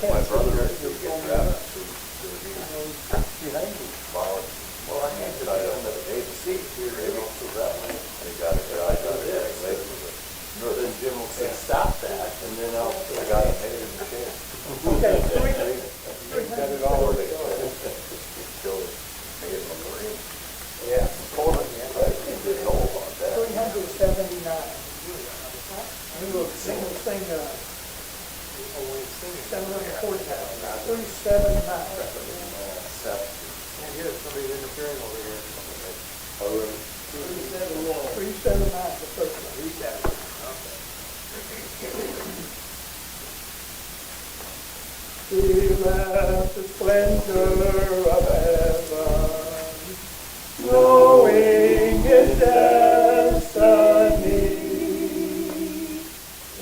My brother used to get drafted to well, I can't get out of the agency, so that way, they got it, I got it, later was a, then Jim will say, stop that, and then I got it made in the chair. Okay, Got it all, they still made it a Marine. Yeah. Poland, right, he didn't know about that. 379. We will sing this thing, 749. 379. Can't get it, somebody's interfering over here. 379, the first one. 379, He left the splendor of heaven, knowing his destiny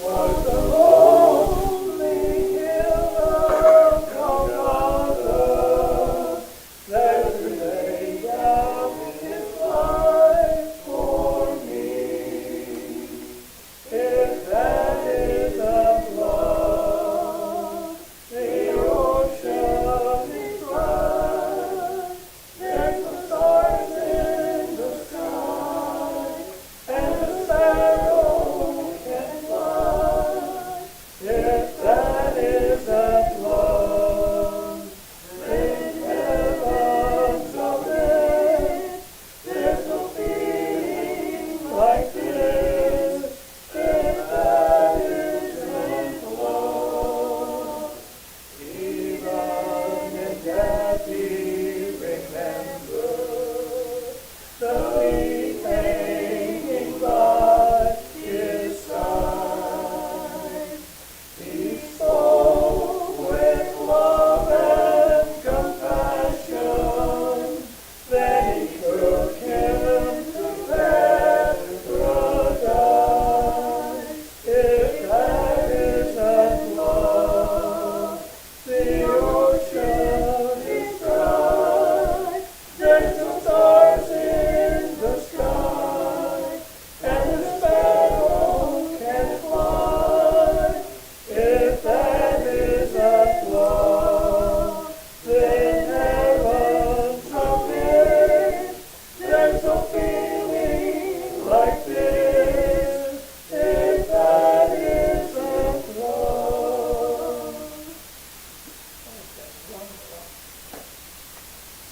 was the lonely hill of Golgotha that laid down his life for me. If that is of love, the ocean is wide, there's the stars in the sky, and the sparrow can fly. If that is of love, in heaven's obey, there's no feeling like this. If that isn't love, even in death he remembers the fleet hanging by his side. He spoke with love and compassion, then he took him to paradise. If that isn't love, the ocean is bright, there's no stars in the sky, and the sparrow can fly. If that isn't love, then heaven's obey, there's no feeling like this. If that isn't love.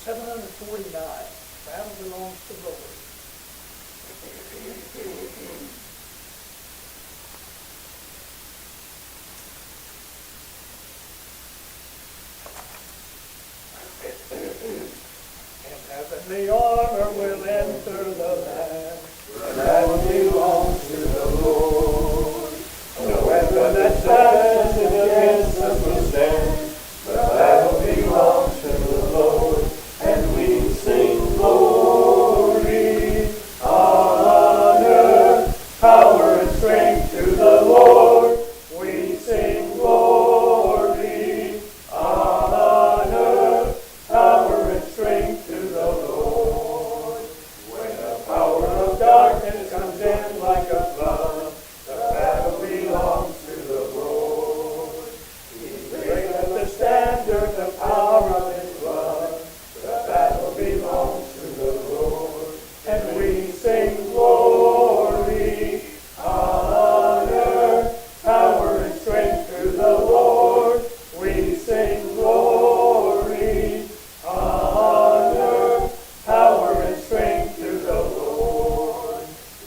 749. Battle belongs to the Lord. And heavenly armor will enter the land that belongs to the Lord. No weapon that stands against us will stand. The battle belongs to the Lord, and we sing glory, honor, power, and strength to the Lord. We sing glory, honor, power, and strength to the Lord. When the power of darkness comes in like a flood, the battle belongs to the Lord. He breaketh the standard, the power of his blood. The battle belongs to the Lord, and we sing glory, honor, power, and strength to the Lord. We sing glory, honor, power, and strength to the Lord.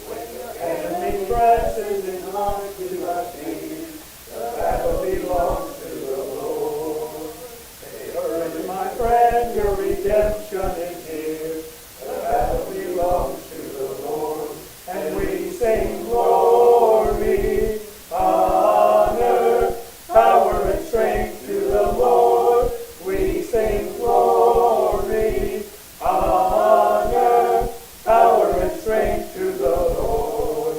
When the enemy presses in hard to our feet, the battle belongs to the Lord. Say, hurry, my friend, your redemption is here. The battle belongs to the Lord, and we sing glory, honor, power, and strength to the Lord. We sing glory, honor, power, and strength to the Lord.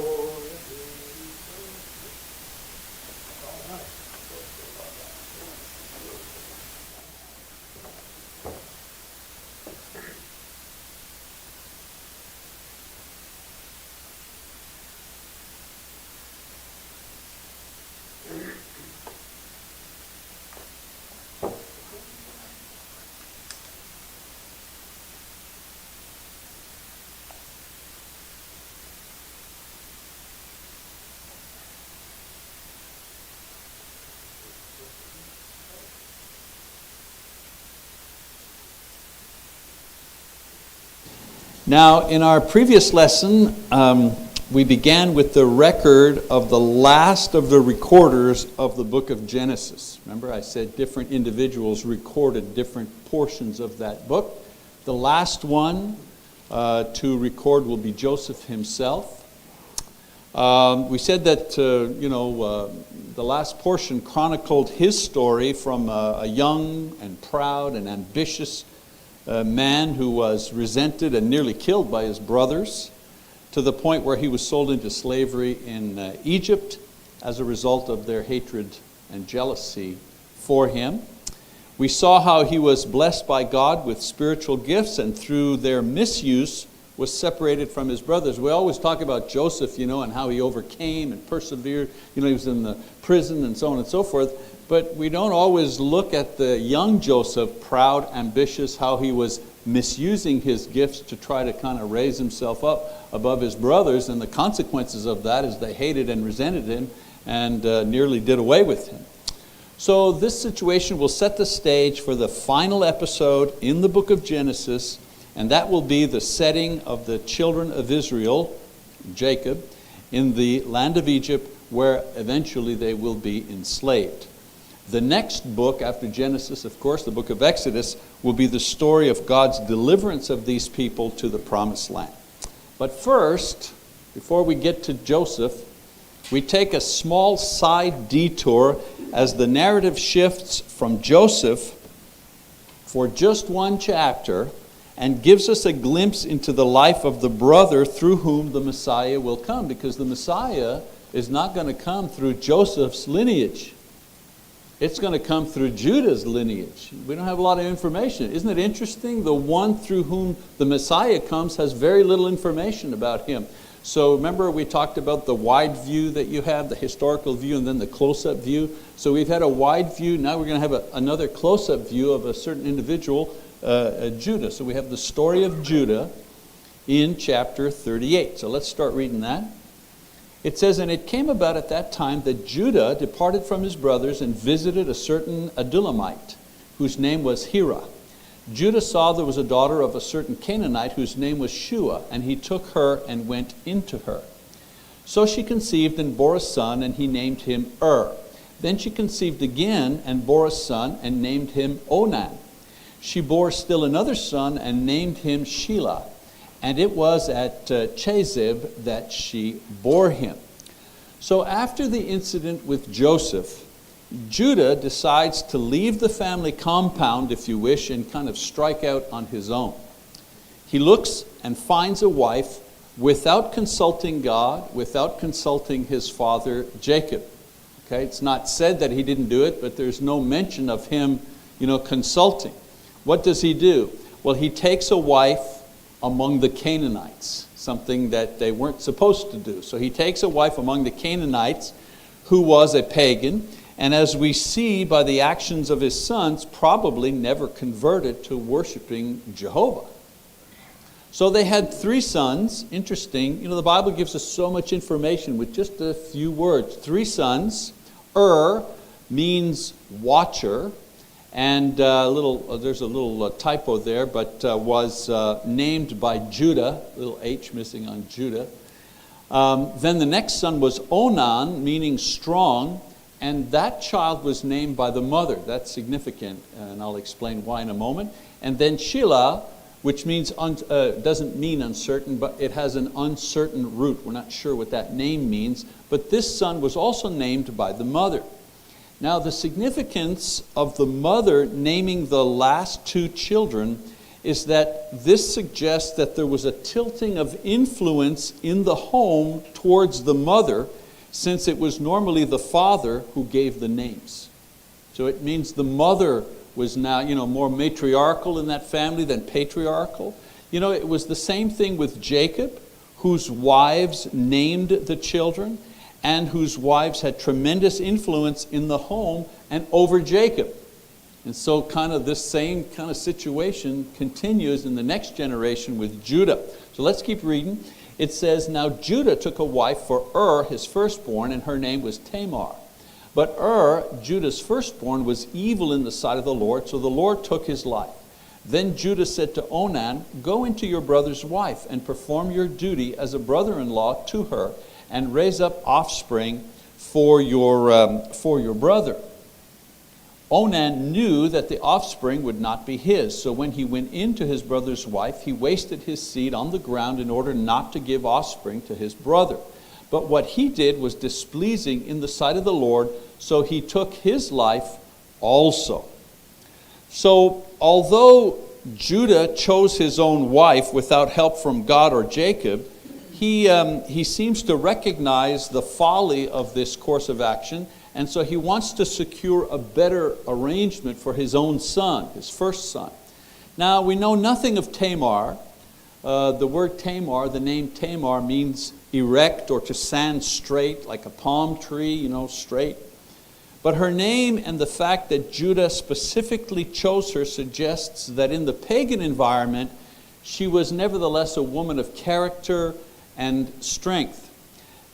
Now, in our previous lesson, we began with the record of the last of the recorders of the book of Genesis. Remember, I said different individuals recorded different portions of that book. The last one to record will be Joseph himself. We said that the last portion chronicled his story from a young and proud and ambitious man who was resented and nearly killed by his brothers, to the point where he was sold into slavery in Egypt as a result of their hatred and jealousy for him. We saw how he was blessed by God with spiritual gifts, and through their misuse was separated from his brothers. We always talk about Joseph, and how he overcame and persevered. He was in the prison and so on and so forth. But we don't always look at the young Joseph, proud, ambitious, how he was misusing his gifts to try to kind of raise himself up above his brothers, and the consequences of that is they hated and resented him and nearly did away with him. So this situation will set the stage for the final episode in the book of Genesis, and that will be the setting of the children of Israel, Jacob, in the land of Egypt, where eventually they will be enslaved. The next book after Genesis, of course, the book of Exodus, will be the story of God's deliverance of these people to the promised land. But first, before we get to Joseph, we take a small side detour as the narrative shifts from Joseph for just one chapter and gives us a glimpse into the life of the brother through whom the Messiah will come, because the Messiah is not going to come through Joseph's lineage. It's going to come through Judah's lineage. We don't have a lot of information. Isn't it interesting? The one through whom the Messiah comes has very little information about him. So remember, we talked about the wide view that you have, the historical view, and then the close-up view. So we've had a wide view. Now we're going to have another close-up view of a certain individual, Judah. So we have the story of Judah in chapter 38. So let's start reading that. It says, "And it came about at that time that Judah departed from his brothers and visited a certain Adullamite, whose name was Hira. Judah saw there was a daughter of a certain Canaanite whose name was Shua, and he took her and went into her. So she conceived and bore a son, and he named him Then she conceived again and bore a son and named him Onan. She bore still another son and named him Shelah. And it was at Chezib that she bore him." So after the incident with Joseph, Judah decides to leave the family compound, if you wish, and kind of strike out on his own. He looks and finds a wife without consulting God, without consulting his father Jacob. Okay, it's not said that he didn't do it, but there's no mention of him, consulting. What does he do? Well, he takes a wife among the Canaanites, something that they weren't supposed to do. So he takes a wife among the Canaanites who was a pagan, and as we see by the actions of his sons, probably never converted to worshiping Jehovah. So they had 3 sons. Interesting, the Bible gives us so much information with just a few words. 3 sons. Means watcher. And there's a little typo there, but was named by Judah, little H missing on Judah. Then the next son was Onan, meaning strong, and that child was named by the mother. That's significant, and I'll explain why in a moment. And then Shelah, which means doesn't mean uncertain, but it has an uncertain root. We're not sure what that name means, but this son was also named by the mother. Now, the significance of the mother naming the last 2 children is that this suggests that there was a tilting of influence in the home towards the mother, since it was normally the father who gave the names. So it means the mother was now, more matriarchal in that family than patriarchal. It was the same thing with Jacob, whose wives named the children, and whose wives had tremendous influence in the home and over Jacob. And so kind of this same kind of situation continues in the next generation with Judah. So let's keep reading. It says, "Now Judah took a wife for his firstborn, and her name was Tamar. But Judah's firstborn, was evil in the sight of the Lord, so the Lord took his life. Then Judah said to Onan, "Go into your brother's wife and perform your duty as a brother-in-law to her, and raise up offspring for your brother." Onan knew that the offspring would not be his, so when he went into his brother's wife, he wasted his seed on the ground in order not to give offspring to his brother. But what he did was displeasing in the sight of the Lord, so he took his life also. So although Judah chose his own wife without help from God or Jacob, he seems to recognize the folly of this course of action, and so he wants to secure a better arrangement for his own son, his first son. Now, we know nothing of Tamar. The word Tamar, the name Tamar, means erect or to stand straight, like a palm tree, straight. But her name and the fact that Judah specifically chose her suggests that in the pagan environment, she was nevertheless a woman of character and strength.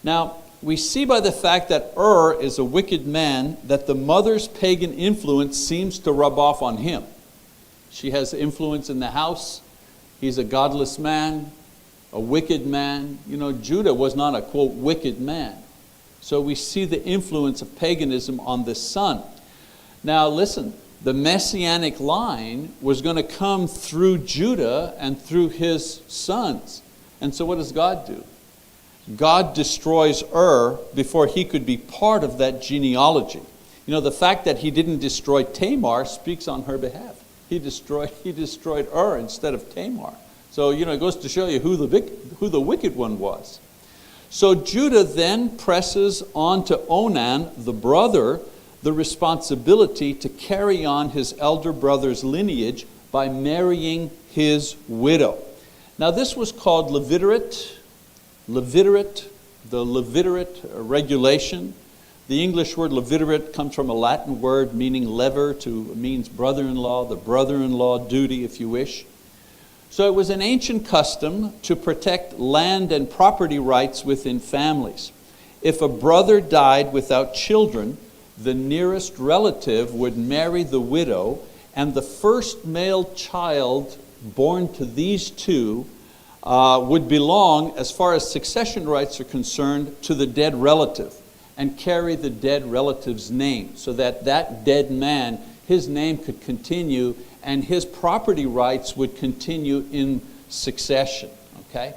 Now, we see by the fact that is a wicked man that the mother's pagan influence seems to rub off on him. She has influence in the house. He's a godless man, a wicked man. Judah was not a, quote, wicked man. So we see the influence of paganism on this son. Now listen, the messianic line was going to come through Judah and through his sons. And so what does God do? God destroys before he could be part of that genealogy. The fact that he didn't destroy Tamar speaks on her behalf. He destroyed instead of Tamar. So it goes to show you who the wicked one was. So Judah then presses on to Onan, the brother, the responsibility to carry on his elder brother's lineage by marrying his widow. Now this was called levirate, the levirate regulation. The English word levirate comes from a Latin word meaning lever, means brother-in-law, the brother-in-law duty, if you wish. So it was an ancient custom to protect land and property rights within families. If a brother died without children, the nearest relative would marry the widow, and the first male child born to these two would belong, as far as succession rights are concerned, to the dead relative and carry the dead relative's name, so that dead man, his name could continue and his property rights would continue in succession. Okay?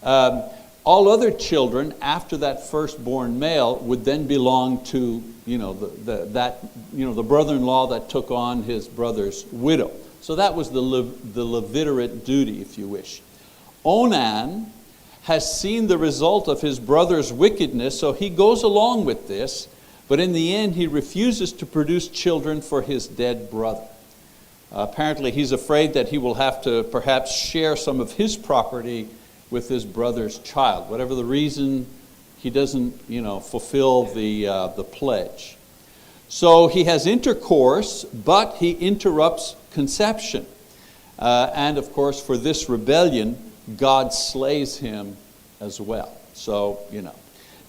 All other children after that firstborn male would then belong to the brother-in-law that took on his brother's widow. So that was the levirate duty, if you wish. Onan has seen the result of his brother's wickedness, so he goes along with this, but in the end he refuses to produce children for his dead brother. Apparently he's afraid that he will have to perhaps share some of his property with his brother's child. Whatever the reason, he doesn't fulfill the pledge. So he has intercourse, but he interrupts conception. And of course, for this rebellion, God slays him as well. So,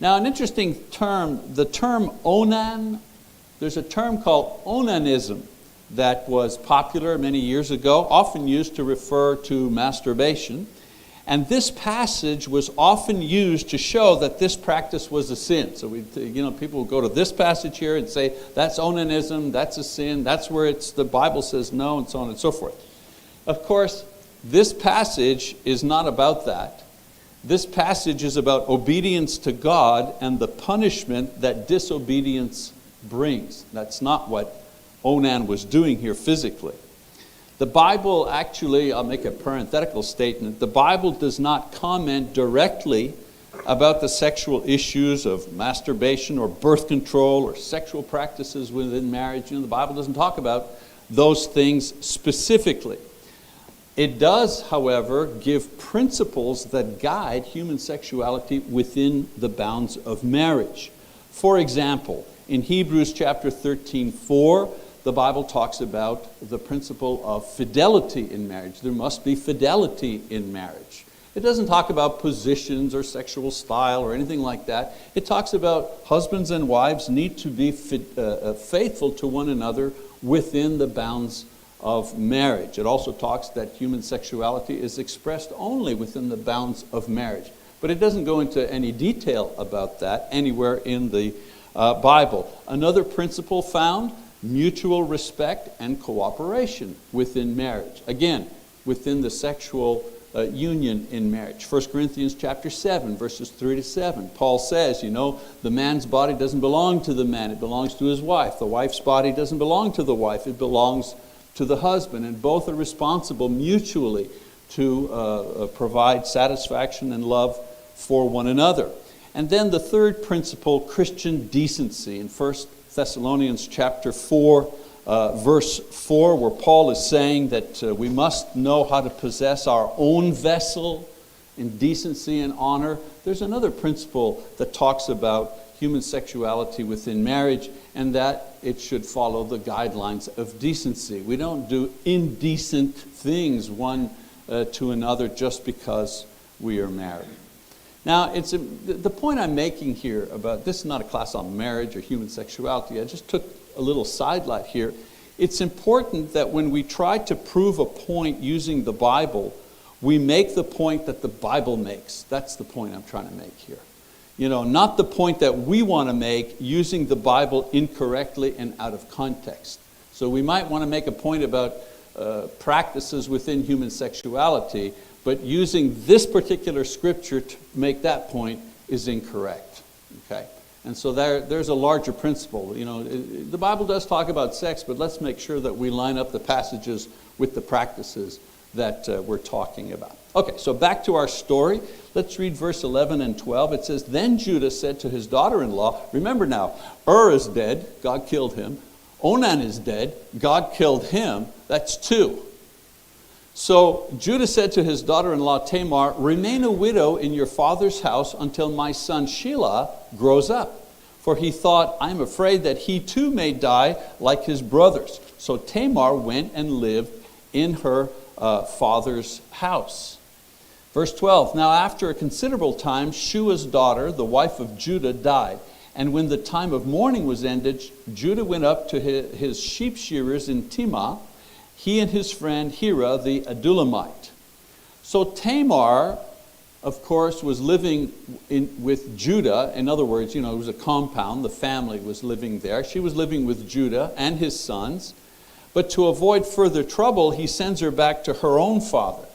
Now an interesting term, the term Onan, there's a term called onanism that was popular many years ago, often used to refer to masturbation. And this passage was often used to show that this practice was a sin. So people will go to this passage here and say, that's onanism, that's a sin, that's where the Bible says no, and so on and so forth. Of course, this passage is not about that. This passage is about obedience to God and the punishment that disobedience brings. That's not what Onan was doing here physically. The Bible actually, I'll make a parenthetical statement, the Bible does not comment directly about the sexual issues of masturbation or birth control or sexual practices within marriage. The Bible doesn't talk about those things specifically. It does, however, give principles that guide human sexuality within the bounds of marriage. For example, in Hebrews chapter 13:4, the Bible talks about the principle of fidelity in marriage. There must be fidelity in marriage. It doesn't talk about positions or sexual style or anything like that. It talks about husbands and wives need to be faithful to one another within the bounds of marriage. It also talks that human sexuality is expressed only within the bounds of marriage. But it doesn't go into any detail about that anywhere in the Bible. Another principle found, mutual respect and cooperation within marriage. Again, within the sexual union in marriage. 1 Corinthians chapter 7, verses 3 to 7. Paul says, the man's body doesn't belong to the man, it belongs to his wife. The wife's body doesn't belong to the wife, it belongs to the husband. And both are responsible mutually to provide satisfaction and love for one another. And then the third principle, Christian decency, in 1 Thessalonians chapter 4, verse 4, where Paul is saying that we must know how to possess our own vessel in decency and honor. There's another principle that talks about human sexuality within marriage, and that it should follow the guidelines of decency. We don't do indecent things one to another just because we are married. Now, the point I'm making here about this is not a class on marriage or human sexuality. I just took a little sidelight here. It's important that when we try to prove a point using the Bible, we make the point that the Bible makes. That's the point I'm trying to make here. Not the point that we want to make using the Bible incorrectly and out of context. So we might want to make a point about practices within human sexuality, but using this particular scripture to make that point is incorrect. Okay? And so there's a larger principle. The Bible does talk about sex, but let's make sure that we line up the passages with the practices that we're talking about. Okay, so back to our story. Let's read verse 11 and 12. It says, "Then Judah said to his daughter-in-law," remember now, is dead, God killed him. Onan is dead, God killed him. That's two. So Judah said to his daughter-in-law Tamar, "Remain a widow in your father's house until my son Shelah grows up." For he thought, "I'm afraid that he too may die like his brothers." So Tamar went and lived in her father's house. Verse 12, "Now after a considerable time, Shua's daughter, the wife of Judah, died. And when the time of mourning was ended, Judah went up to his sheep shearers in Timnah, he and his friend Hira the Adullamite." So Tamar, of course, was living with Judah. In other words, it was a compound. The family was living there. She was living with Judah and his sons. But to avoid further trouble, he sends her back to her own father.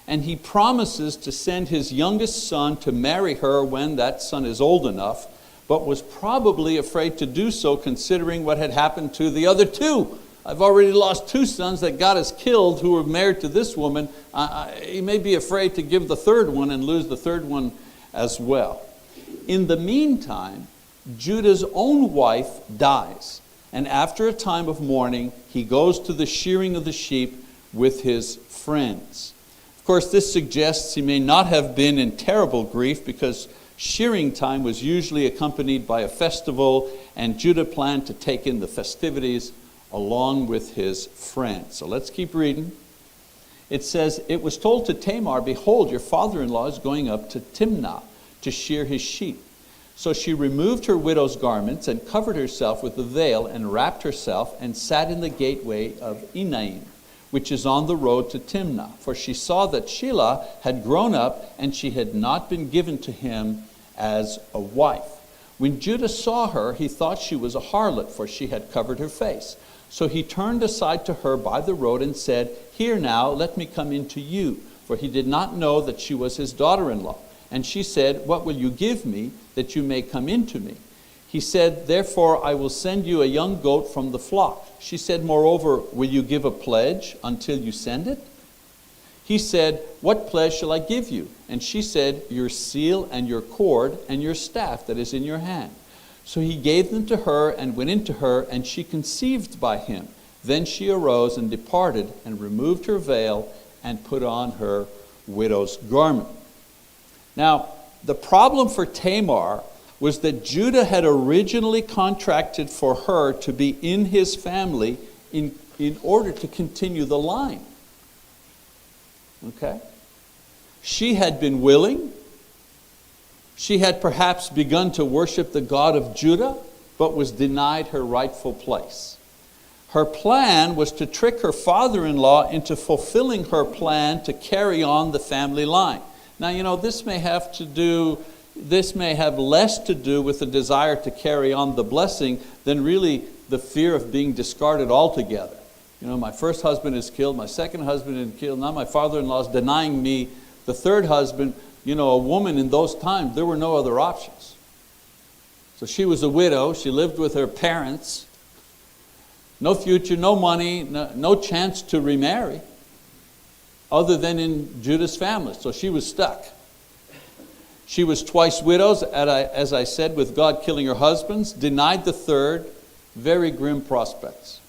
And he promises to send his youngest son to marry her when that son is old enough, but was probably afraid to do so considering what had happened to the other two. I've already lost two sons that God has killed who were married to this woman. He may be afraid to give the third one and lose the third one as well. In the meantime, Judah's own wife dies. And after a time of mourning, he goes to the shearing of the sheep with his friends. Of course, this suggests he may not have been in terrible grief because shearing time was usually accompanied by a festival, and Judah planned to take in the festivities along with his friends. So let's keep reading. It says, "It was told to Tamar, 'Behold, your father-in-law is going up to Timnah to shear his sheep.' So she removed her widow's garments and covered herself with a veil and wrapped herself and sat in the gateway of Enaim, which is on the road to Timnah. For she saw that Shelah had grown up and she had not been given to him as a wife. When Judah saw her, he thought she was a harlot, for she had covered her face. So he turned aside to her by the road and said, 'Here now, let me come in to you.' For he did not know that she was his daughter-in-law. And she said, 'What will you give me that you may come in to me?' He said, 'Therefore I will send you a young goat from the flock.' She said, 'Moreover, will you give a pledge until you send it?' He said, 'What pledge shall I give you?' And she said, 'Your seal and your cord and your staff that is in your hand.' So he gave them to her and went into her, and she conceived by him. Then she arose and departed and removed her veil and put on her widow's garment." Now, the problem for Tamar was that Judah had originally contracted for her to be in his family in order to continue the line. Okay? She had been willing. She had perhaps begun to worship the God of Judah, but was denied her rightful place. Her plan was to trick her father-in-law into fulfilling her plan to carry on the family line. Now, this may have less to do with the desire to carry on the blessing than really the fear of being discarded altogether. My first husband is killed, my second husband is killed, now my father-in-law is denying me the third husband. A woman in those times, there were no other options. So she was a widow, she lived with her parents, no future, no money, no chance to remarry, other than in Judah's family. So she was stuck. She was twice widows, as I said, with God killing her husbands, denied the third, very grim prospects.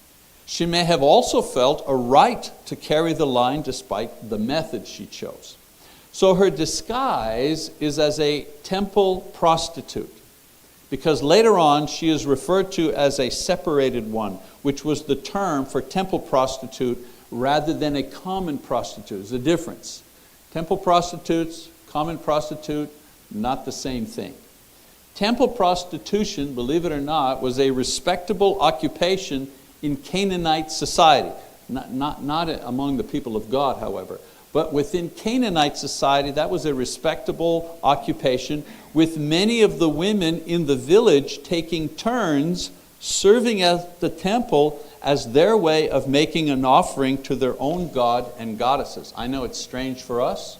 She may have also felt a right to carry the line despite the method she chose. So her disguise is as a temple prostitute, because later on she is referred to as a separated one, which was the term for temple prostitute rather than a common prostitute. There's a difference. Temple prostitutes, common prostitute, not the same thing. Temple prostitution, believe it or not, was a respectable occupation in Canaanite society. Not among the people of God, however. But within Canaanite society, that was a respectable occupation, with many of the women in the village taking turns serving at the temple as their way of making an offering to their own god and goddesses. I know it's strange for us,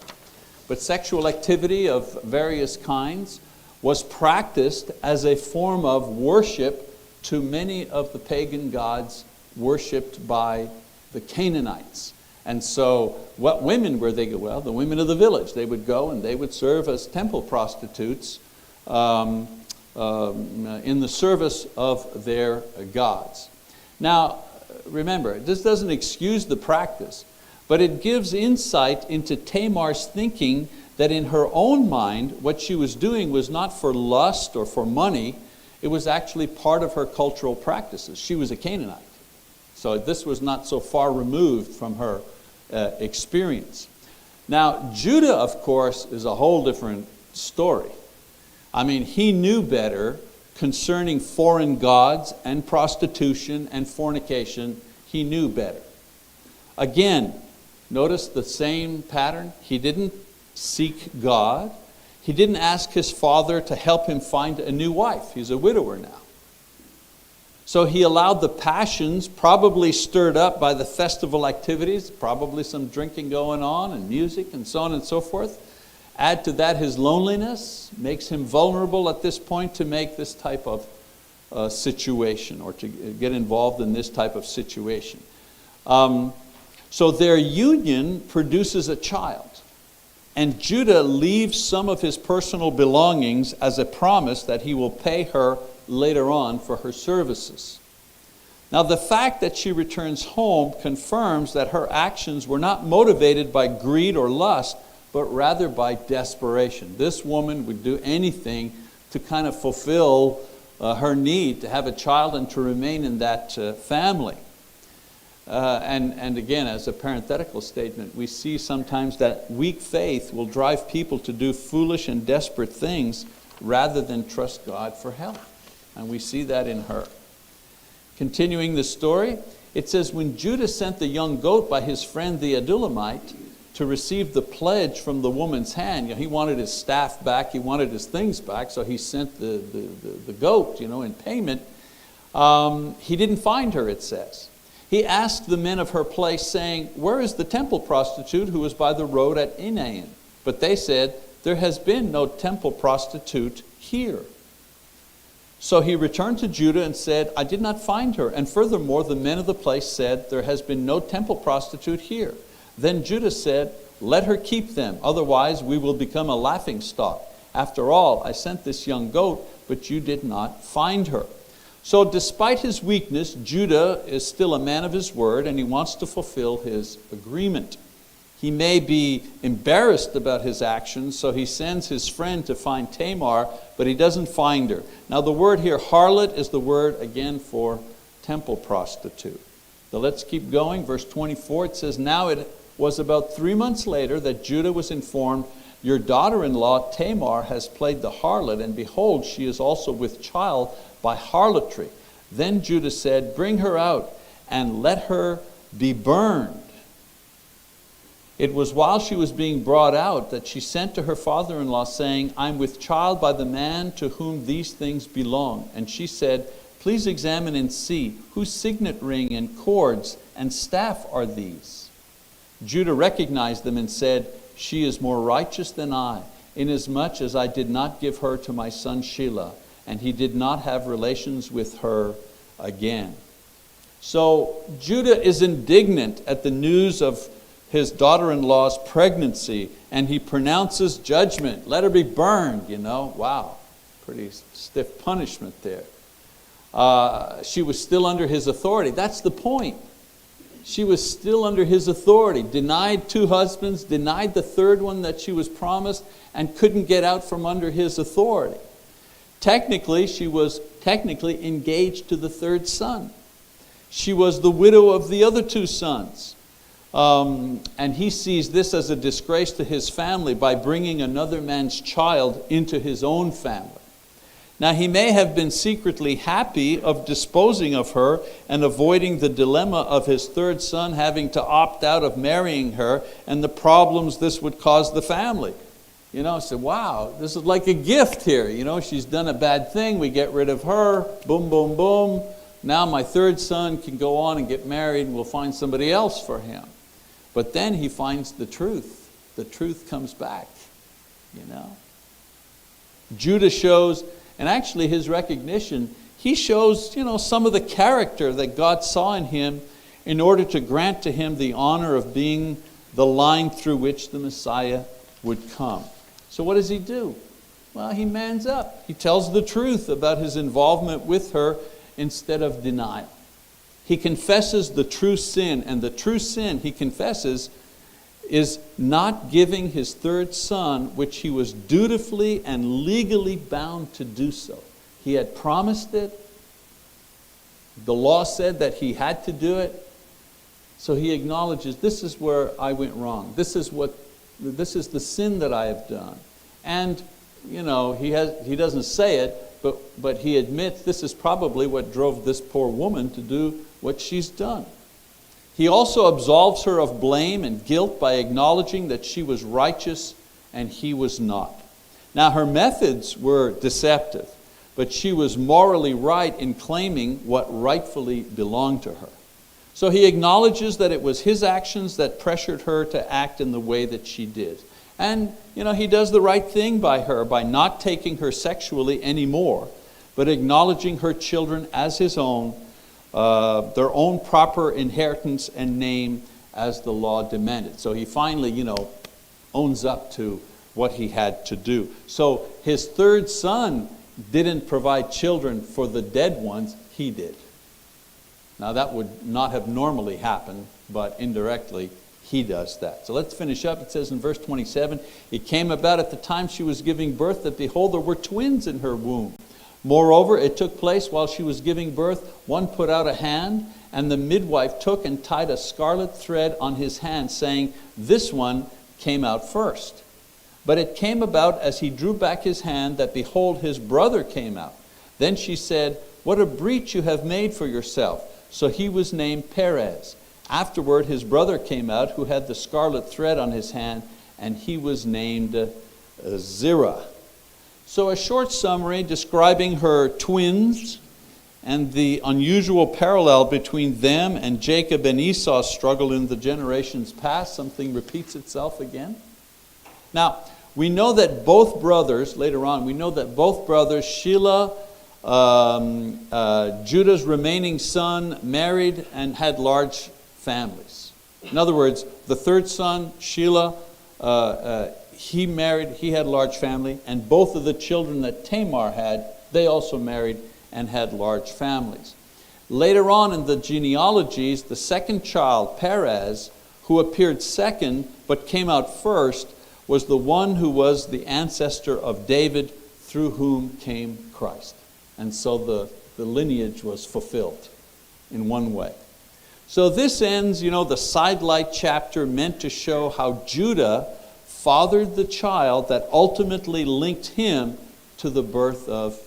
but sexual activity of various kinds was practiced as a form of worship to many of the pagan gods worshipped by the Canaanites. And so what women were they? Well, the women of the village. They would go and they would serve as temple prostitutes in the service of their gods. Now, remember, this doesn't excuse the practice, but it gives insight into Tamar's thinking that in her own mind, what she was doing was not for lust or for money. It was actually part of her cultural practices. She was a Canaanite. So this was not so far removed from her experience. Now, Judah, of course, is a whole different story. I mean, he knew better concerning foreign gods and prostitution and fornication. He knew better. Again, notice the same pattern. He didn't seek God. He didn't ask his father to help him find a new wife. He's a widower now. So he allowed the passions, probably stirred up by the festival activities, probably some drinking going on and music and so on and so forth. Add to that his loneliness, makes him vulnerable at this point to make this type of situation or to get involved in this type of situation. So their union produces a child. And Judah leaves some of his personal belongings as a promise that he will pay her later on for her services. Now, the fact that she returns home confirms that her actions were not motivated by greed or lust, but rather by desperation. This woman would do anything to kind of fulfill her need to have a child and to remain in that family. And again, as a parenthetical statement, we see sometimes that weak faith will drive people to do foolish and desperate things rather than trust God for help. And we see that in her. Continuing the story, it says, when Judah sent the young goat by his friend the Adullamite to receive the pledge from the woman's hand, he wanted his staff back, he wanted his things back, so he sent the goat, in payment. He didn't find her, it says. He asked the men of her place, saying, where is the temple prostitute who was by the road at Enaim? But they said, there has been no temple prostitute here. So he returned to Judah and said, I did not find her. And furthermore, the men of the place said, there has been no temple prostitute here. Then Judah said, let her keep them, otherwise we will become a laughingstock. After all, I sent this young goat, but you did not find her. So despite his weakness, Judah is still a man of his word, and he wants to fulfill his agreement. He may be embarrassed about his actions, so he sends his friend to find Tamar, but he doesn't find her. Now the word here, harlot, is the word again for temple prostitute. So let's keep going. Verse 24, it says, now it was about 3 months later that Judah was informed, your daughter-in-law Tamar has played the harlot, and behold, she is also with child by harlotry. Then Judah said, bring her out, and let her be burned. It was while she was being brought out that she sent to her father-in-law, saying, I'm with child by the man to whom these things belong. And she said, please examine and see, whose signet ring and cords and staff are these? Judah recognized them and said, she is more righteous than I, inasmuch as I did not give her to my son Shelah, and he did not have relations with her again. So Judah is indignant at the news of his daughter-in-law's pregnancy, and he pronounces judgment. Let her be burned, Wow, pretty stiff punishment there. She was still under his authority. That's the point. She was still under his authority, denied 2 husbands, denied the 3rd one that she was promised, and couldn't get out from under his authority. Technically, she was engaged to the 3rd son. She was the widow of the other 2 sons. And he sees this as a disgrace to his family by bringing another man's child into his own family. Now, he may have been secretly happy of disposing of her and avoiding the dilemma of his 3rd son having to opt out of marrying her and the problems this would cause the family. Said, wow, this is like a gift here. She's done a bad thing. We get rid of her. Boom, boom, boom. Now my 3rd son can go on and get married, and we'll find somebody else for him. But then he finds the truth. The truth comes back, Judah shows, and actually his recognition, he shows, some of the character that God saw in him in order to grant to him the honor of being the line through which the Messiah would come. So what does he do? Well, he mans up. He tells the truth about his involvement with her instead of denial. He confesses the true sin, and the true sin he confesses is not giving his 3rd son, which he was dutifully and legally bound to do so. He had promised it. The law said that he had to do it. So he acknowledges, this is where I went wrong. This is the sin that I have done. And he doesn't say it, but he admits this is probably what drove this poor woman to do what she's done. He also absolves her of blame and guilt by acknowledging that she was righteous and he was not. Now, her methods were deceptive, but she was morally right in claiming what rightfully belonged to her. So he acknowledges that it was his actions that pressured her to act in the way that she did. And he does the right thing by her by not taking her sexually anymore, but acknowledging her children as his own, their own proper inheritance and name as the law demanded. So he finally, owns up to what he had to do. So his 3rd son didn't provide children for the dead ones, he did. Now that would not have normally happened, but indirectly he does that. So let's finish up. It says in verse 27, it came about at the time she was giving birth that behold, there were twins in her womb. Moreover, it took place while she was giving birth, one put out a hand, and the midwife took and tied a scarlet thread on his hand, saying, this one came out first. But it came about as he drew back his hand that behold, his brother came out. Then she said, what a breach you have made for yourself. So he was named Perez. Afterward, his brother came out who had the scarlet thread on his hand, and he was named Zerah. So a short summary describing her twins and the unusual parallel between them and Jacob and Esau's struggle in the generations past. Something repeats itself again. Now, we know that both brothers, later on, Shelah, Judah's remaining son, married and had large families. In other words, the 3rd son, Shelah, he married, he had a large family, and both of the children that Tamar had, they also married and had large families. Later on in the genealogies, the 2nd child, Perez, who appeared second but came out first, was the one who was the ancestor of David, through whom came Christ. And so the lineage was fulfilled in one way. So this ends, the sidelight chapter meant to show how Judah fathered the child that ultimately linked him to the birth of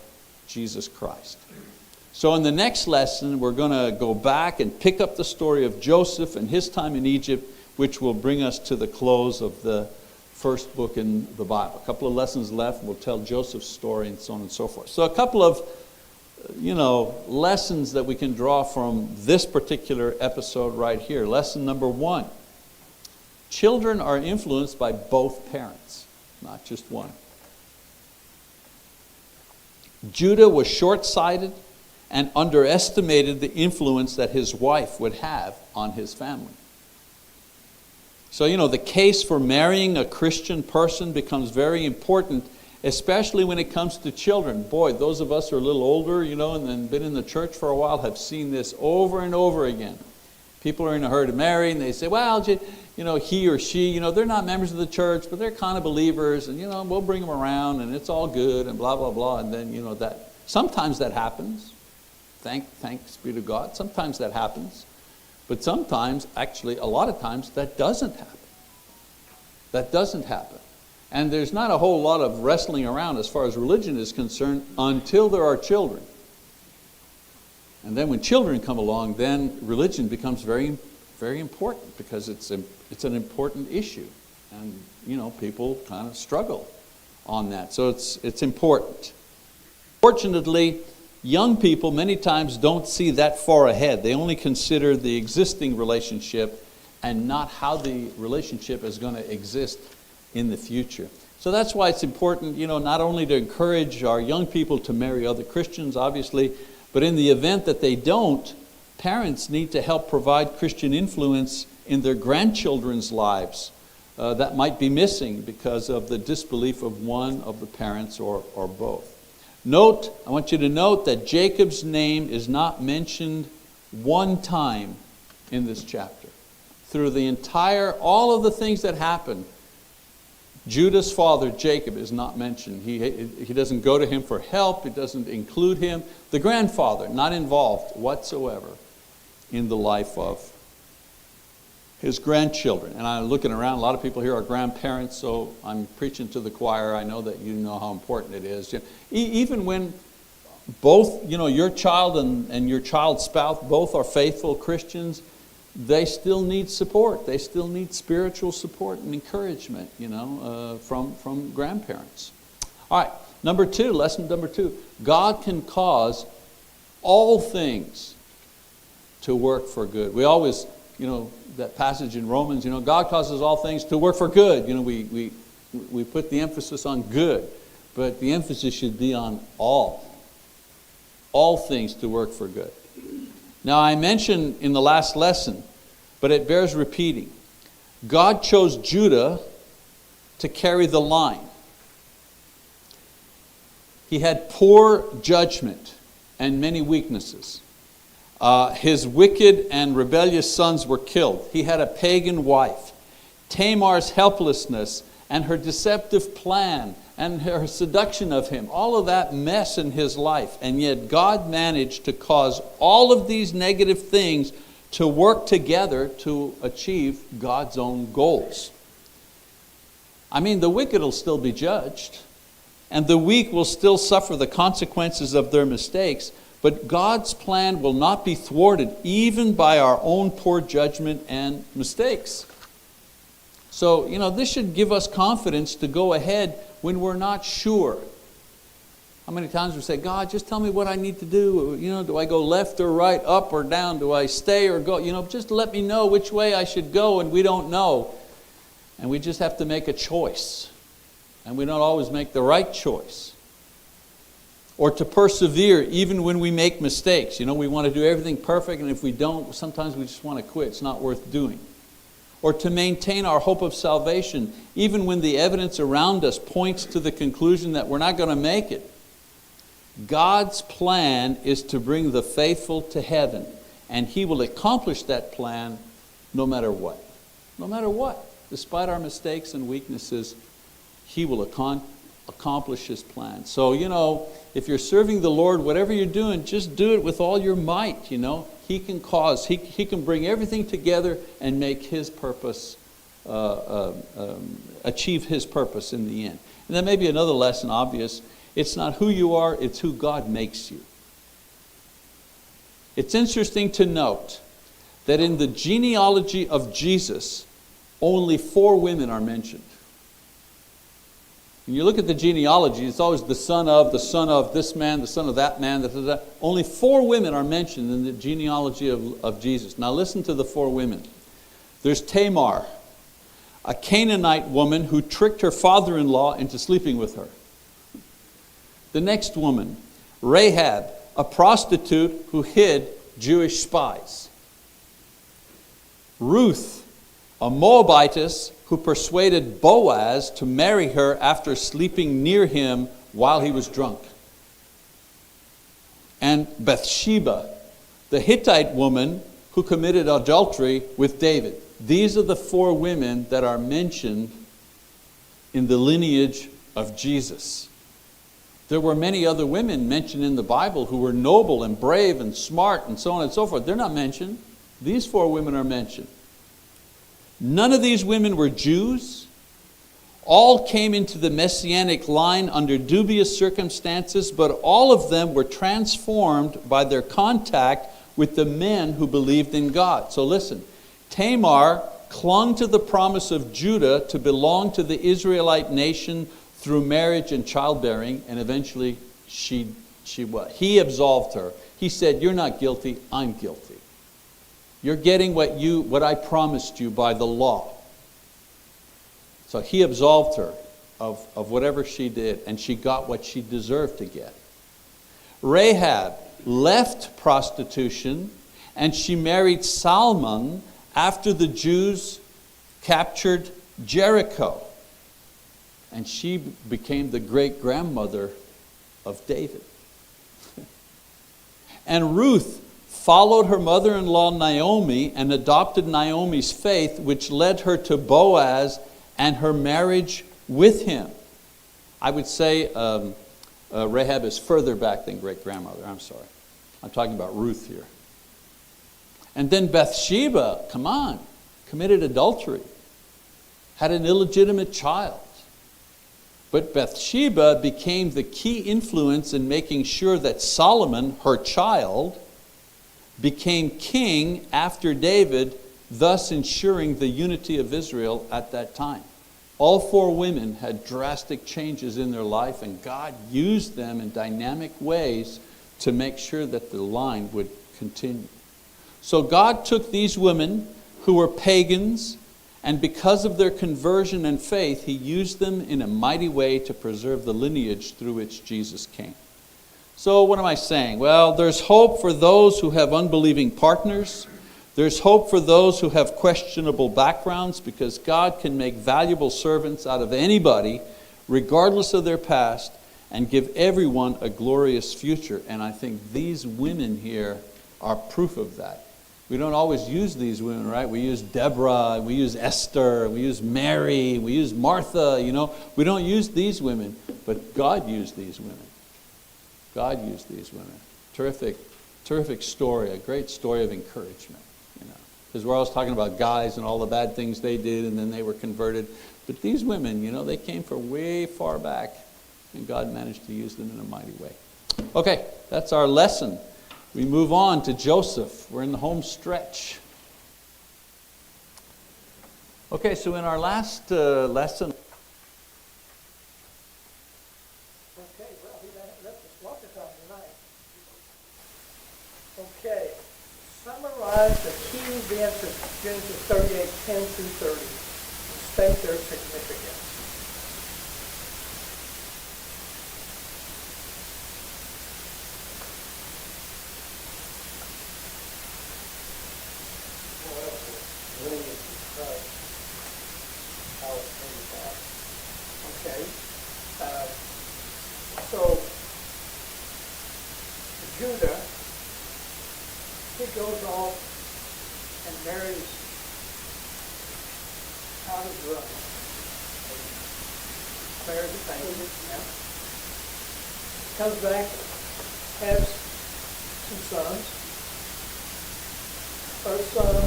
Jesus Christ. So in the next lesson, we're going to go back and pick up the story of Joseph and his time in Egypt, which will bring us to the close of the first book in the Bible. A couple of lessons left. We'll tell Joseph's story and so on and so forth. So a couple of lessons that we can draw from this particular episode right here. Lesson number 1. Children are influenced by both parents, not just one. Judah was short-sighted and underestimated the influence that his wife would have on his family. So, the case for marrying a Christian person becomes very important, especially when it comes to children. Boy, those of us who are a little older, and then been in the church for a while have seen this over and over again. People are in a hurry to marry, and they say, well, he or she, they're not members of the church, but they're kind of believers, and, we'll bring them around, and it's all good, and blah, blah, blah. And then, that sometimes that happens. Thanks be to God. Sometimes that happens. But sometimes, actually, a lot of times, that doesn't happen. That doesn't happen. And there's not a whole lot of wrestling around as far as religion is concerned until there are children. And then when children come along, then religion becomes very, very important because it's an important issue. And, people kind of struggle on that. So it's important. Fortunately, young people many times don't see that far ahead. They only consider the existing relationship and not how the relationship is going to exist in the future. So that's why it's important, not only to encourage our young people to marry other Christians, obviously, but in the event that they don't, parents need to help provide Christian influence in their grandchildren's lives that might be missing because of the disbelief of one of the parents or both. I want you to note that Jacob's name is not mentioned one time in this chapter. Through all of the things that happen, Judah's father, Jacob, is not mentioned. He doesn't go to him for help. It doesn't include him. The grandfather, not involved whatsoever in the life of his grandchildren. And I'm looking around, a lot of people here are grandparents, so I'm preaching to the choir. I know that you know how important it is. Even when both, your child and your child's spouse, both are faithful Christians, they still need support. They still need spiritual support and encouragement, from grandparents. All right, lesson number 2. God can cause all things to work for good. We always, that passage in Romans, God causes all things to work for good. We put the emphasis on good, but the emphasis should be on all things to work for good. Now, I mentioned in the last lesson, but it bears repeating. God chose Judah to carry the line. He had poor judgment and many weaknesses. His wicked and rebellious sons were killed. He had a pagan wife. Tamar's helplessness and her deceptive plan and her seduction of him, all of that mess in his life. And yet God managed to cause all of these negative things to work together to achieve God's own goals. The wicked will still be judged, and the weak will still suffer the consequences of their mistakes, but God's plan will not be thwarted even by our own poor judgment and mistakes. So, this should give us confidence to go ahead when we're not sure. How many times we say, God, just tell me what I need to do. Do I go left or right, up or down? Do I stay or go? Just let me know which way I should go, and we don't know. And we just have to make a choice. And we don't always make the right choice. Or to persevere even when we make mistakes. We want to do everything perfect, and if we don't, sometimes we just want to quit. It's not worth doing. Or to maintain our hope of salvation, even when the evidence around us points to the conclusion that we're not going to make it. God's plan is to bring the faithful to heaven, and He will accomplish that plan no matter what. No matter what. Despite our mistakes and weaknesses, He will accomplish His plan. So, if you're serving the Lord, whatever you're doing, just do it with all your might, He can cause, He can bring everything together and make His purpose, achieve His purpose in the end. And then maybe another lesson, obvious, it's not who you are, it's who God makes you. It's interesting to note that in the genealogy of Jesus, only 4 women are mentioned. When you look at the genealogy, it's always the son of this man, the son of that man. Only 4 women are mentioned in the genealogy of Jesus. Now listen to the 4 women. There's Tamar, a Canaanite woman who tricked her father-in-law into sleeping with her. The next woman, Rahab, a prostitute who hid Jewish spies. Ruth, a Moabitess who persuaded Boaz to marry her after sleeping near him while he was drunk. And Bathsheba, the Hittite woman who committed adultery with David. These are the 4 women that are mentioned in the lineage of Jesus. There were many other women mentioned in the Bible who were noble and brave and smart and so on and so forth. They're not mentioned. These 4 women are mentioned. None of these women were Jews. All came into the Messianic line under dubious circumstances, but all of them were transformed by their contact with the men who believed in God. So listen, Tamar clung to the promise of Judah to belong to the Israelite nation through marriage and childbearing, and eventually he absolved her. He said, "You're not guilty, I'm guilty. You're getting what I promised you by the law." So he absolved her of whatever she did, and she got what she deserved to get. Rahab left prostitution, and she married Salmon after the Jews captured Jericho. And she became the great-grandmother of David. And Ruth followed her mother-in-law Naomi and adopted Naomi's faith, which led her to Boaz and her marriage with him. I would say Rahab is further back than great-grandmother. I'm sorry. I'm talking about Ruth here. And then Bathsheba, committed adultery, had an illegitimate child. But Bathsheba became the key influence in making sure that Solomon, her child, became king after David, thus ensuring the unity of Israel at that time. All 4 women had drastic changes in their life, and God used them in dynamic ways to make sure that the line would continue. So God took these women who were pagans, and because of their conversion and faith, He used them in a mighty way to preserve the lineage through which Jesus came. So what am I saying? Well, there's hope for those who have unbelieving partners. There's hope for those who have questionable backgrounds, because God can make valuable servants out of anybody, regardless of their past, and give everyone a glorious future. And I think these women here are proof of that. We don't always use these women, right? We use Deborah, we use Esther, we use Mary, we use Martha, We don't use these women, but God used these women. God used these women. Terrific story, a great story of encouragement. Because we're always talking about guys and all the bad things they did, and then they were converted. But these women, they came from way far back, and God managed to use them in a mighty way. Okay, that's our lesson. We move on to Joseph. We're in the home stretch. Okay, so in our last lesson. Okay, well, that's a slaughter time tonight. Okay, summarize the key events of Genesis 38:10 through 30. State their significance. Okay, so Judah, he goes off and marries out of the marries a family, comes back, has some sons. First son,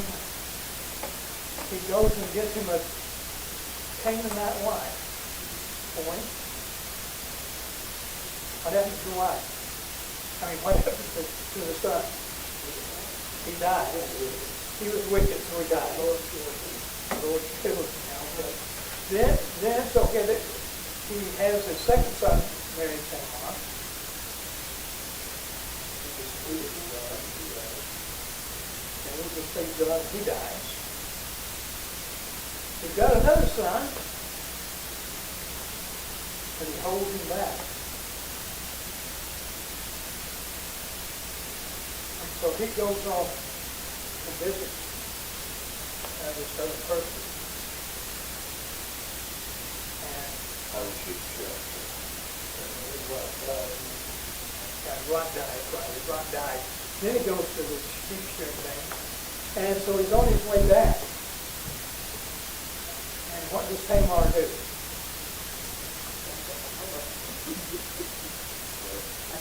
he goes and gets him a Canaanite wife. Point. What happens to the wife? What happens to the son? He died. He was wicked, so he died. Lord killed him now. But then it's okay that he has his second son married Tamar. And he just thank God he dies. He's got another son, but he holds him back. And so he goes off to visit this other person. And How did she check? Rod died, right? Rod died. Then he goes to this sheep shearing thing. And so he's on his way back. And what does Tamar do?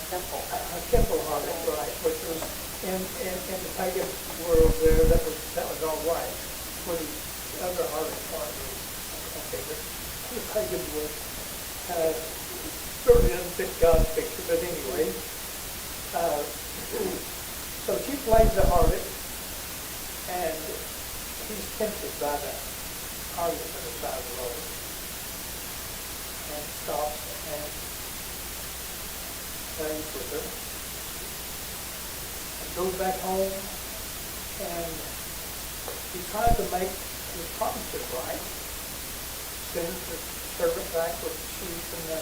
A temple harlot, right, which was in the pagan world there, that was all right. For the other harlot part, okay, but the pagan world certainly doesn't fit God's picture, but anyway. So she plays the harlot, and he's tempted by the harlot on the side of the road, and stops and plays with her, and goes back home, and he tries to make his promises right. Sends the servant back with the sheep and the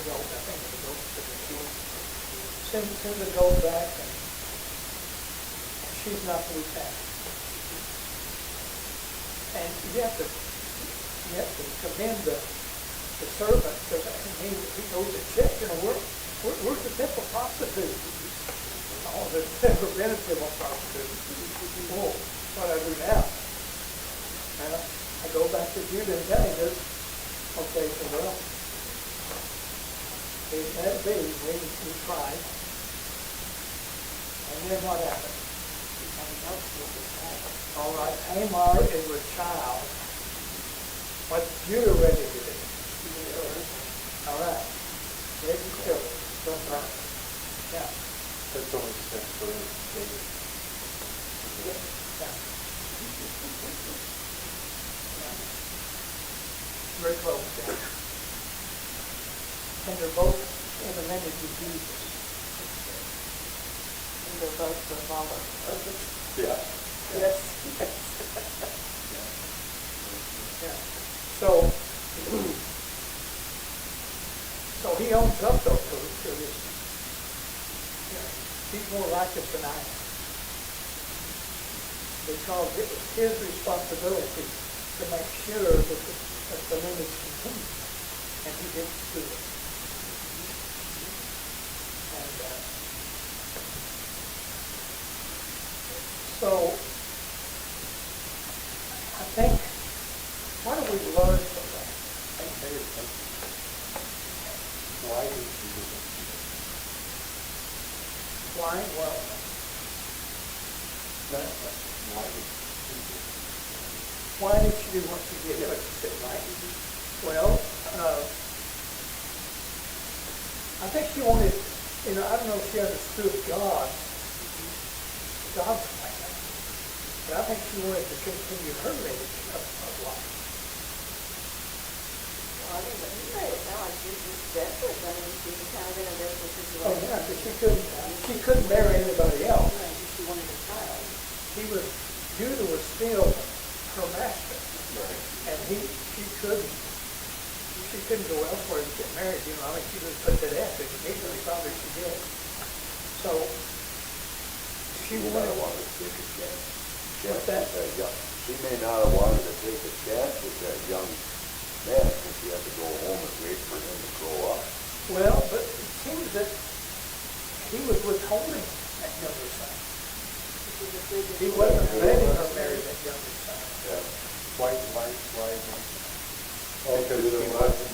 goat, I think the goat to the sheep. Sends the goat back, and she's not to be found. And you have to commend the servant, because he goes to check, where's the temple prostitute? Oh, there's never been a temple prostitute. Oh, what do I do now? And I go back to Judah and tell him this. Okay, so well, it had to be, we tried. And then what happened? All right, Tamar is a child. What's Judah ready to do? All right, ready to kill her. Don't burn her. Yeah. That's only step for David. Yeah. Very close. Yeah. And they're both in the lineage of Jesus. And they're both the father. Yeah. Yes. Yeah. So he owns up though to this. He's more righteous than I am. Because it was his responsibility to make sure that the lineage continued. And he didn't do it. And so I think, what do we learn from that? Why did she do that? Why? Well, Why did she do that? why did she do what she did? What she said, right? Well, I think she wanted, I don't know if she understood God's plan, but I think she wanted to continue her lineage of life. Well, I mean, but you made it sound like she was just desperate. I mean, she was kind of in a desperate situation. Oh, yeah, because she couldn't marry anybody else. She wanted a child. Judah was still her master. And she couldn't go elsewhere to get married, I mean, she was put to death if she needed to, probably she did. So, she She might wanted, have wanted to take a chance. What's that? She may not have wanted to take a chance with that young man, because she had to go home and wait for him to grow up. well, but it seems that he was withholding that younger son. He wasn't letting her marry that younger son. Yeah. Why? Because he wasn't,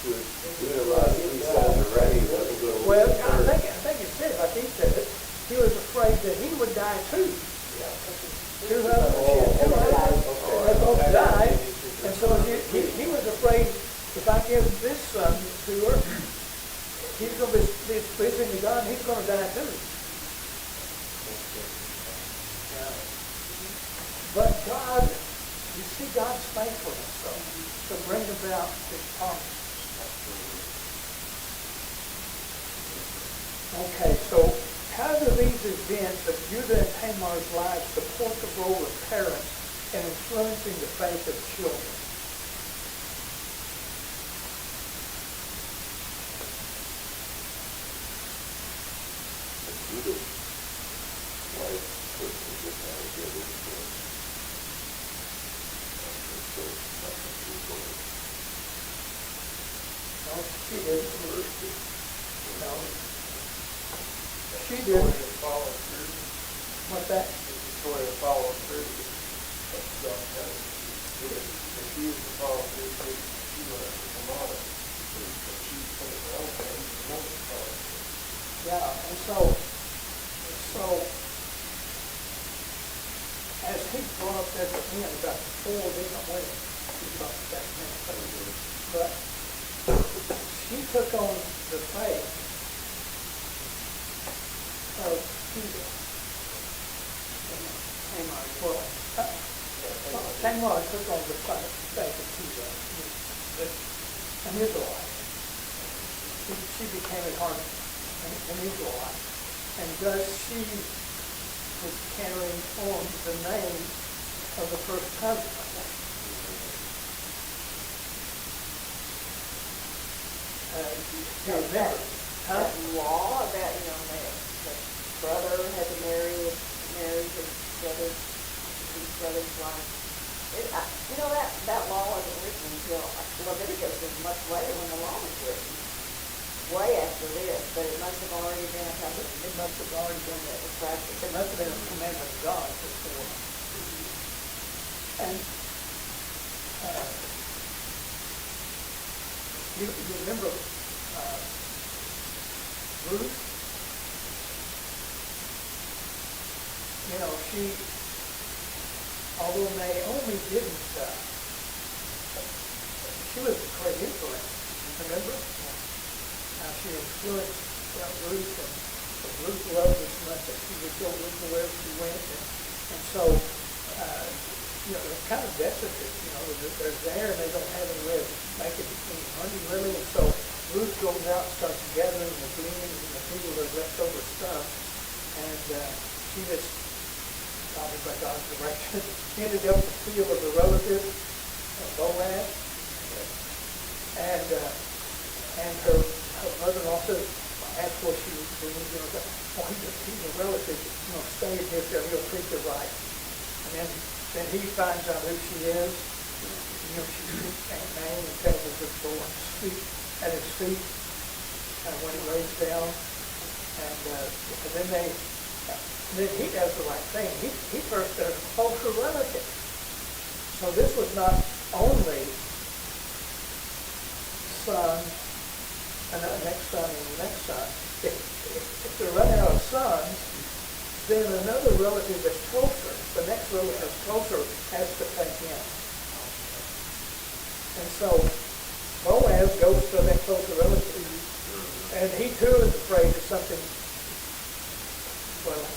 he said already, wasn't going to. Well, I think it said, like he said it, he was afraid that he would die too. Two husbands, they both died, and so he was afraid if I give this son to her, he's going to be pleasing to God, and he's going to die too. God's faithfulness, though, to bring about His promise. Okay, so how do these events of Judah and Tamar's lives support the role of parents in influencing the faith of children? Judah's wife certainly didn't have a good influence. So, nothing to do with No, she didn't. it. No. She didn't. Follow through. What's that? It's a story of follow through. That's God tells us. If she was to follow through, she would have to come on it. But she put it her own hand, the woman followed through. Yeah, and so as he brought up there at the end about the 4 different women, he talked about that in a minute, but she took on the faith of Judah. Tamar as well. Tamar took on the faith of Judah, an Israelite. She became an Israelite. And thus she was carrying on the name of the first husband. You remember, huh? That law about, the brother had to marry his brother's wife. That law wasn't written until Leviticus was much later when the law was written. Way after this, but it must have already been It must have already been a practice. It must have been a commandment of God before. And you remember Ruth? She, although Naomi didn't, she was a great influence, remember? She influenced Ruth, and Ruth loved her so much that she would go with her wherever she went, and so they're kind of destitute. They're there and they don't have any way of making any money really, and so Ruth goes out and starts gathering the gleanings and the people of leftover stuff, and she just, probably by God's direction, ended up the field of a relative, Boaz, and her mother-in-law said, asked what she was doing, he's a relative, stay in here till he'll treat her right. And then he finds out who she is. She speaks Aunt May and tells her to go and speak at his feet when he lays down. And then he does the right thing. He first does a closer relative. So this was not only son, and the next son and the next son. If they run out of sons, then another relative that's closer, the next relative that's closer, has to take him. And so Boaz goes to that closer relative, and he too is afraid that something,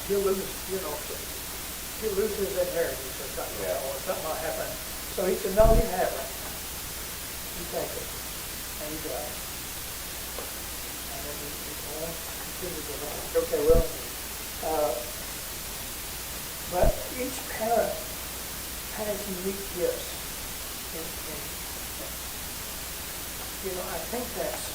he'll lose his inheritance or something, or something will happen. So he said, no, you have it. You take it. And he does. Okay, well, but each parent has unique gifts. I think that's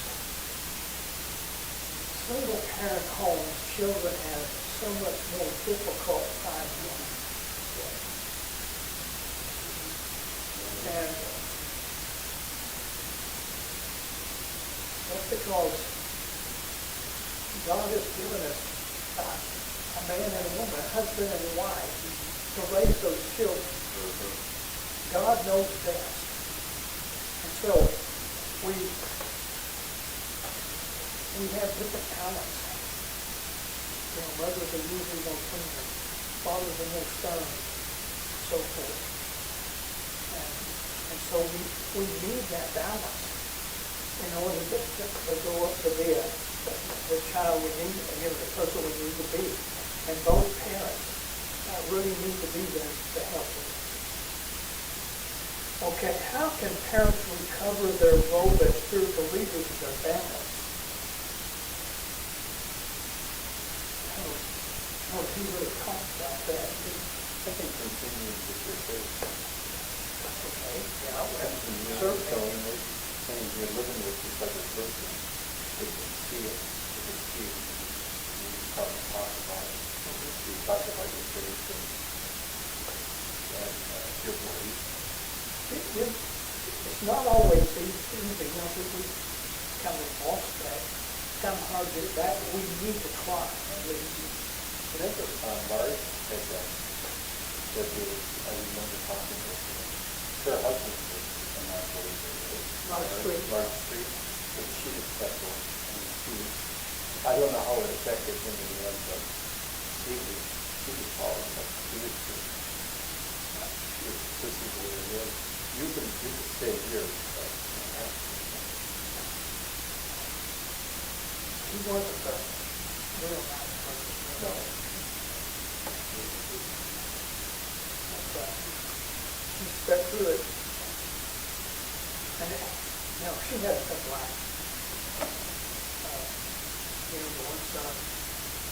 single parent homes, children have so much more difficult time with. And that's because God has given us a man and a woman, a husband and a wife, to raise those children. God knows best. And so we have different talents. Mothers are usually more cleaner, fathers are more stern, and so forth. And so we need that balance in order to go up to the child we need, the person we need to be. And both parents really need to be there to help them. Okay, how can parents recover their role as spiritual leaders in their families? How do you really talk about that? I think continuing with your faith. Okay, yeah, And you know, telling it, saying you're living with this other person, they can see it, they can see it. You talk about it. You talk about your faith and your belief. It's not always easy, you know, we kind of lost that. It's kind of hard to get back. We need to try at least. Remember, Marge had that I remember talking with her husband was a non-believer. Marge Street. Marge Street, and she was special, and she was, I don't know how it affected him in the end, but she was following up, she was just, this is what it is. You can stay here, but He wasn't a real nice person. no. She stuck through it. And, you know, she had a couple lives. You know, the one son,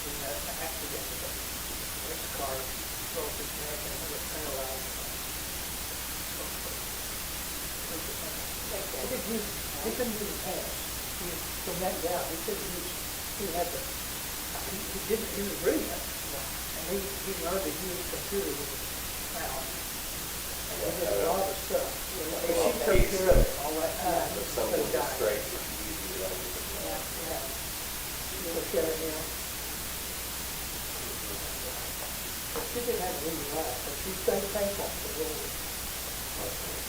he had an accident with a race car, broke his neck and he was paralyzed. He couldn't use his hands. From that down, he couldn't use, he had to, he was brilliant. And he learned to use a computer with his mouth. And he did a lot of stuff. And she took care of it all that time. But some until of he the died. strength is easy, I don't even know. Yeah. She took care of him. But she didn't have an easy life, but she stayed faithful to the Lord. Okay.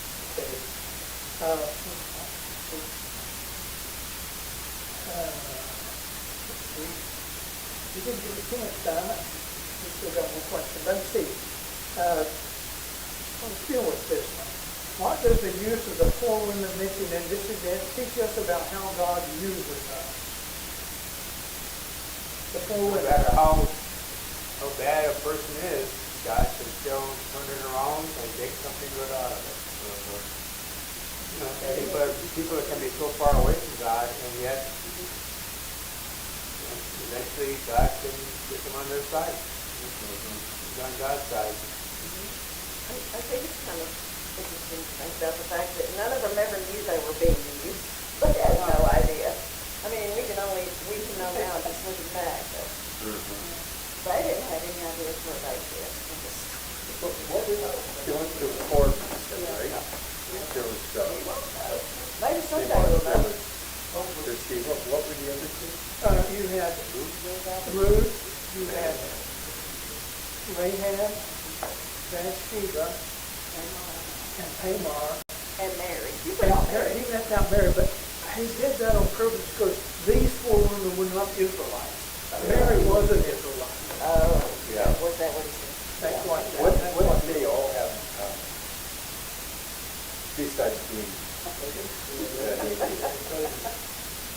We didn't get too much time. We still got more questions. Let's see. Let's deal with this one. What does the use of the four women mentioned in this event teach us about how God uses us? The four No women. matter how bad a person is, God can still turn it around and make something good out of it. You know, people can be so far away from God, and yet eventually God can get them on their side. He's on God's side. I think it's kind of interesting to think about the fact that none of them ever knew they were being used. They had no idea. I mean, we can know now just looking back, but they didn't have any idea what they did. What was going through court, right? There was, Maybe they someday wanted, we'll there know. was, there she, what were the other two? You had Ruth, you had Rahab, Bathsheba, and Tamar. And Mary. He left out Mary, but he did that on purpose because these four women were not Israelites. Mary was an Israelite. Oh, Yeah. was that what he said? That's what. What did they all have in common? Besides being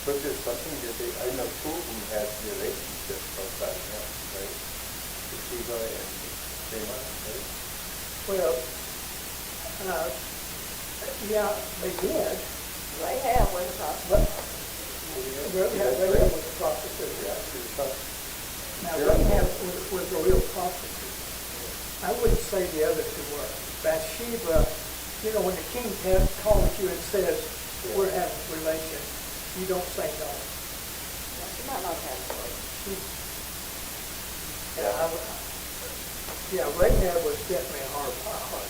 but there's something that they, I know two of them had relationships outside of him, right? Sheba and Tamar, right? Well, yeah, they did. Rahab was a prostitute. But Rahab was a prostitute. Yeah, she was tough. Now, Rahab was a real prostitute. I wouldn't say the other two were. Bathsheba, you know, when the king calls you and says, we're having relations, you don't say no. Well, she might not have a Rahab was definitely a hard heart.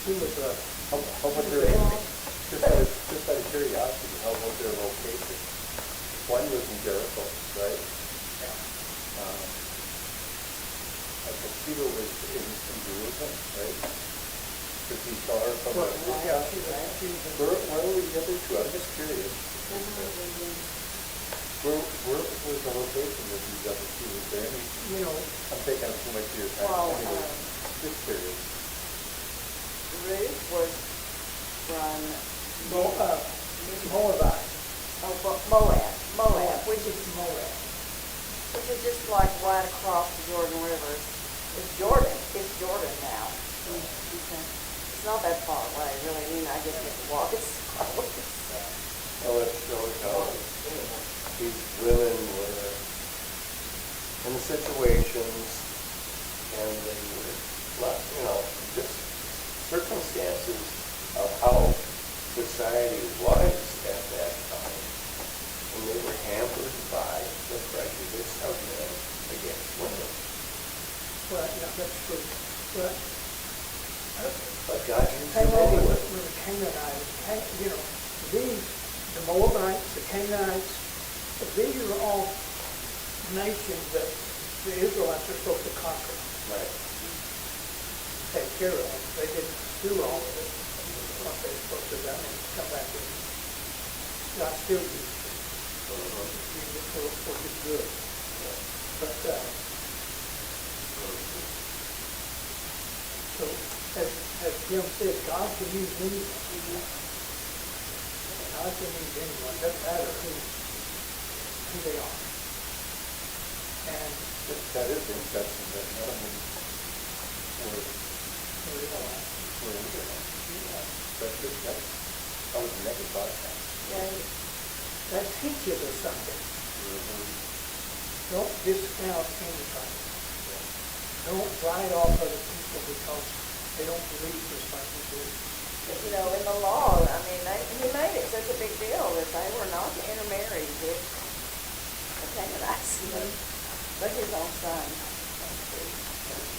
She was a... How about their, just out of curiosity, how about their location? One was in Jericho, right? Sheba was in Jerusalem, right? Because he saw her from Well, a... yeah, she was Where were the other two? I'm just curious. Where was the location of these other two? Was there any, you know, I'm taking up too much of your time. Well, Anyway, just curious. Ruth was from Moabite. Moab, which is Moab. just like right across the Jordan River. It's Jordan now. just circumstances of how society was at that time. And they were hampered by the prejudice of men against women. Well, yeah, that's true. But But God used hang them on anyway. with the Canaanites, these, the Moabites, the Canaanites, these are all nations that the Israelites are supposed to conquer, Right. take care of. They didn't do all of it, what they were supposed to do, and come back and God still used it. Used it for his good. But, so, as Jim said, God can use anyone. God can use anyone, doesn't matter who they are. And That is interesting that none of them were Israelites. I would never thought that. that teaches us something. Don't discount anybody. Don't write off other people because they don't believe just like you do. You know, in the law, I mean, he made it such a big deal that they were not to intermarry with the Canaanites, but his own son.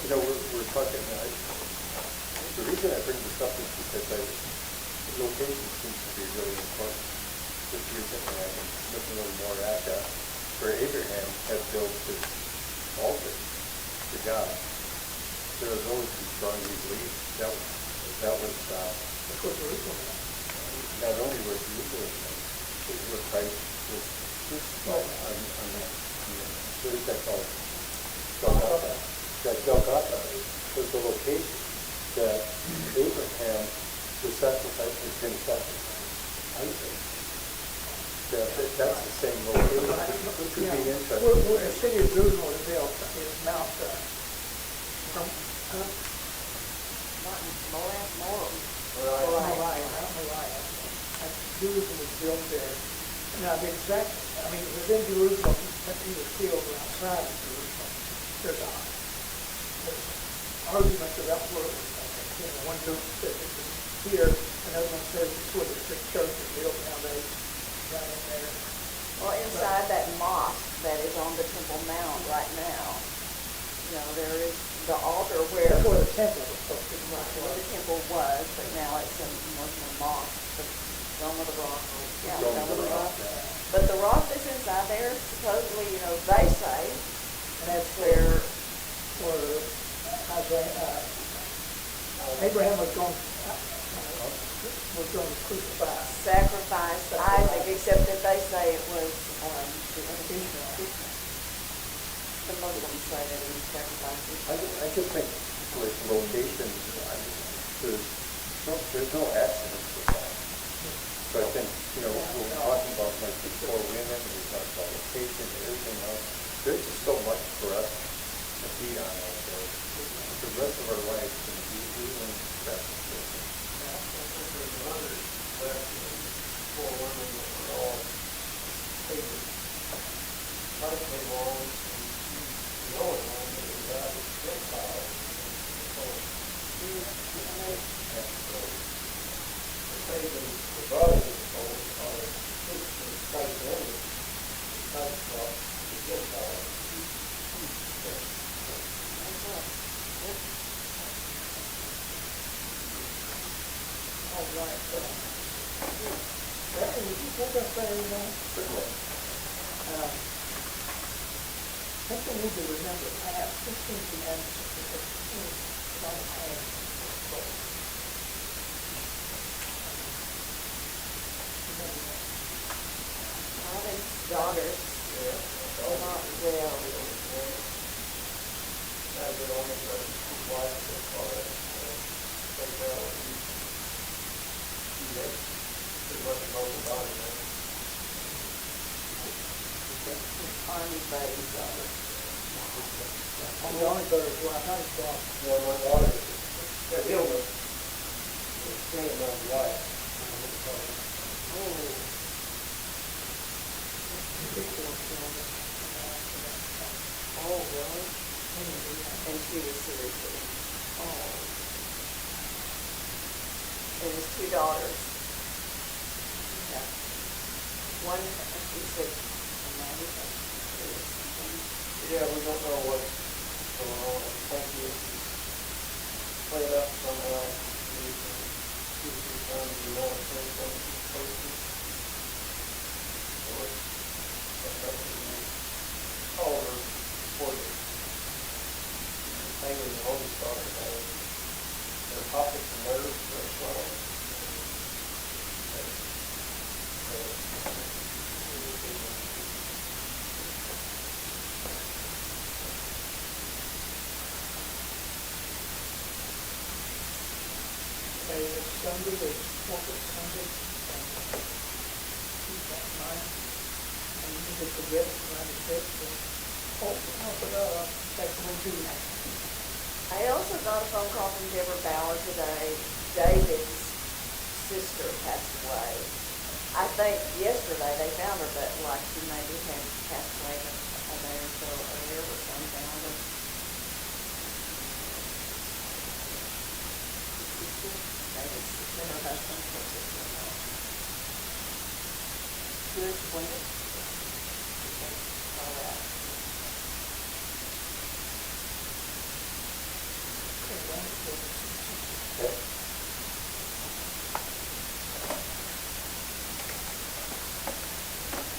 We're talking, the reason I bring this up is because location seems to be really important. This reason, and I've been looking a little more at that, where Abraham had built his altar to God. There was always who strongly believed that was Of course, Jerusalem. not only was Jerusalem, but where Christ was crucified on that, what is that called? Golgotha. That Golgotha was the location that Abraham was going to sacrifice Isaac. That's the same location, which would be interesting. Well, the city of Jerusalem is built is Mount, Moriah. Jerusalem was built there. Now, the exact, within Jerusalem, either field or outside of Jerusalem, there's arguments about where it was. One group says it was here, another one says it's where the church is built nowadays, down in there. Well, inside that mosque that is on the Temple Mount right now, there is the altar where That's where the temple was supposed to be. where the temple was, but now it's a Muslim mosque, the Dome of the Rock. Yeah, Dome Dome of of the the Rock. Rock, yeah. But the rock that's inside there, supposedly, they say, And that's where where Abraham was going to crucify. sacrificed Isaac, except that they say it was the Muslims say that he sacrificed his I just think with location, there's no accident with that. So I think, when we're talking about like the 4 women, we talk about location and everything else, there's just so much for us to feed on out there. The rest of our life can be even better. There's another section of 4 women that were all taken. Christ came along, and the only one that was out of Gentiles. So, the pagan, the brothers of the Lord are Christ only. Christ brought the Gentiles. All right. Would you take us there now? I think we need to remember past. This seems to have a lot of past. all his daughters. Not well. As it only does wife so far as they know, he makes pretty much most of the body now. Army buddies of it. The only brother's wife, not his daughter. Well, my daughter, that illness, is staying on the wife. Oh, oh, really? And she was seriously. Oh, 2 daughters. Okay. One, you said, Amanda, Yeah, we don't know what's going on. I think this is played up somehow. He's trying to do more things than he's supposed to. So it's, that's up to me. Call her for the thing in the home started. Their pockets and nerves are swelling. Okay, it's Sunday, the fourth of Sunday. Keep that in mind. And you can forget it, 96, and I'll put that's one too. I also got a phone call from Deborah Bauer today. David's sister passed away. I think yesterday they found her, but like she maybe had passed away a day or so earlier or something. I don't. David's sister, her husband's sister-in-law. Good, Gwyneth. All that. Okay.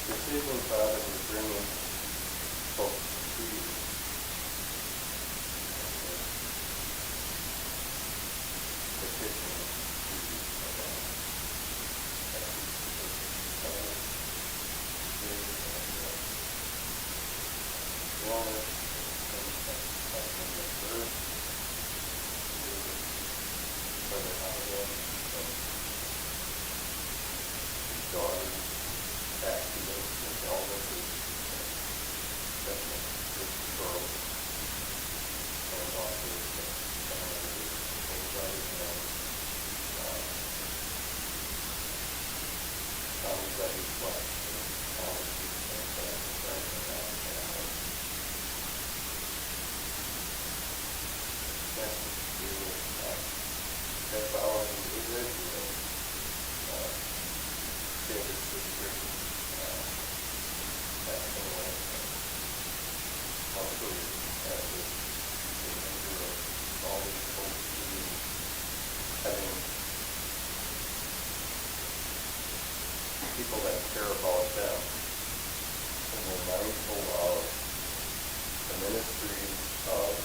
This evening, Father, we bring in folks to you. Petition to you about illness and birth. Brother Holiday and his daughter's accident and illnesses, his girl, and also his family, anxiety, and anxiety flesh, and allergies, and friends and that family. That's really that's all I can do this, David's sister, passed away. Also, as a member of all these folks who having people that care about them, and we're mindful of the ministry of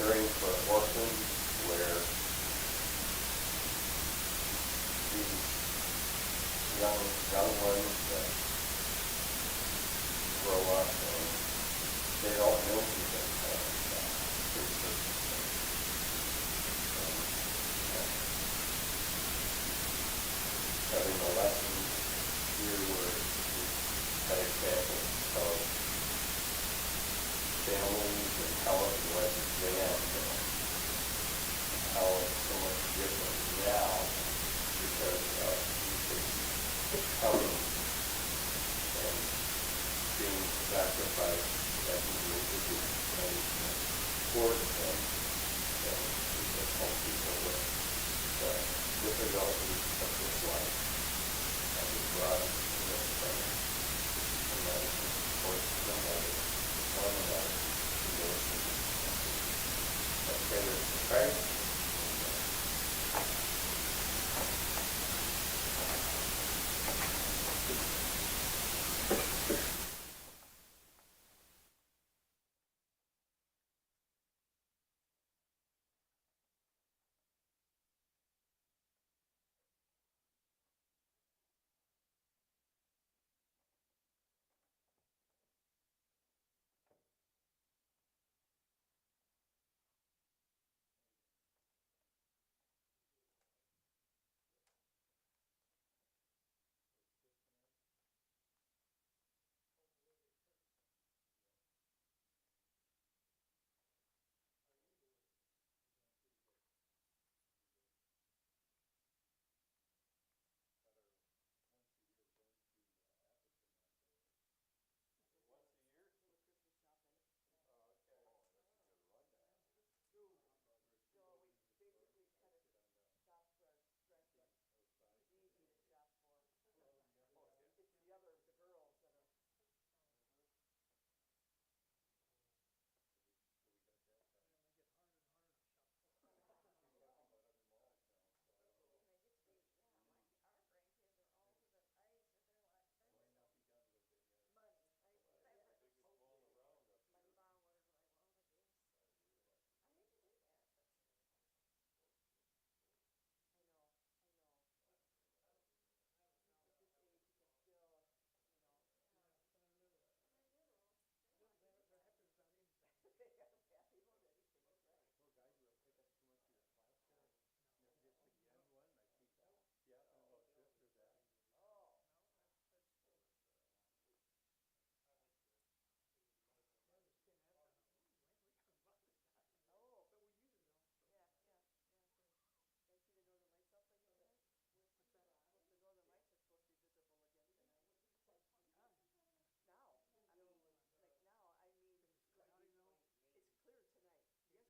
caring for orphans, where these young ones that grow up and they don't know who their parents are through circumstances. Having a lesson here where we've had examples of families and how it was then, how it's so much different now because of Jesus coming and being sacrificed that he was for them, and he can help people with the difficulties of this life and he brought us to this place, and that is to support one another, to live in this. Let's pray this in Christ.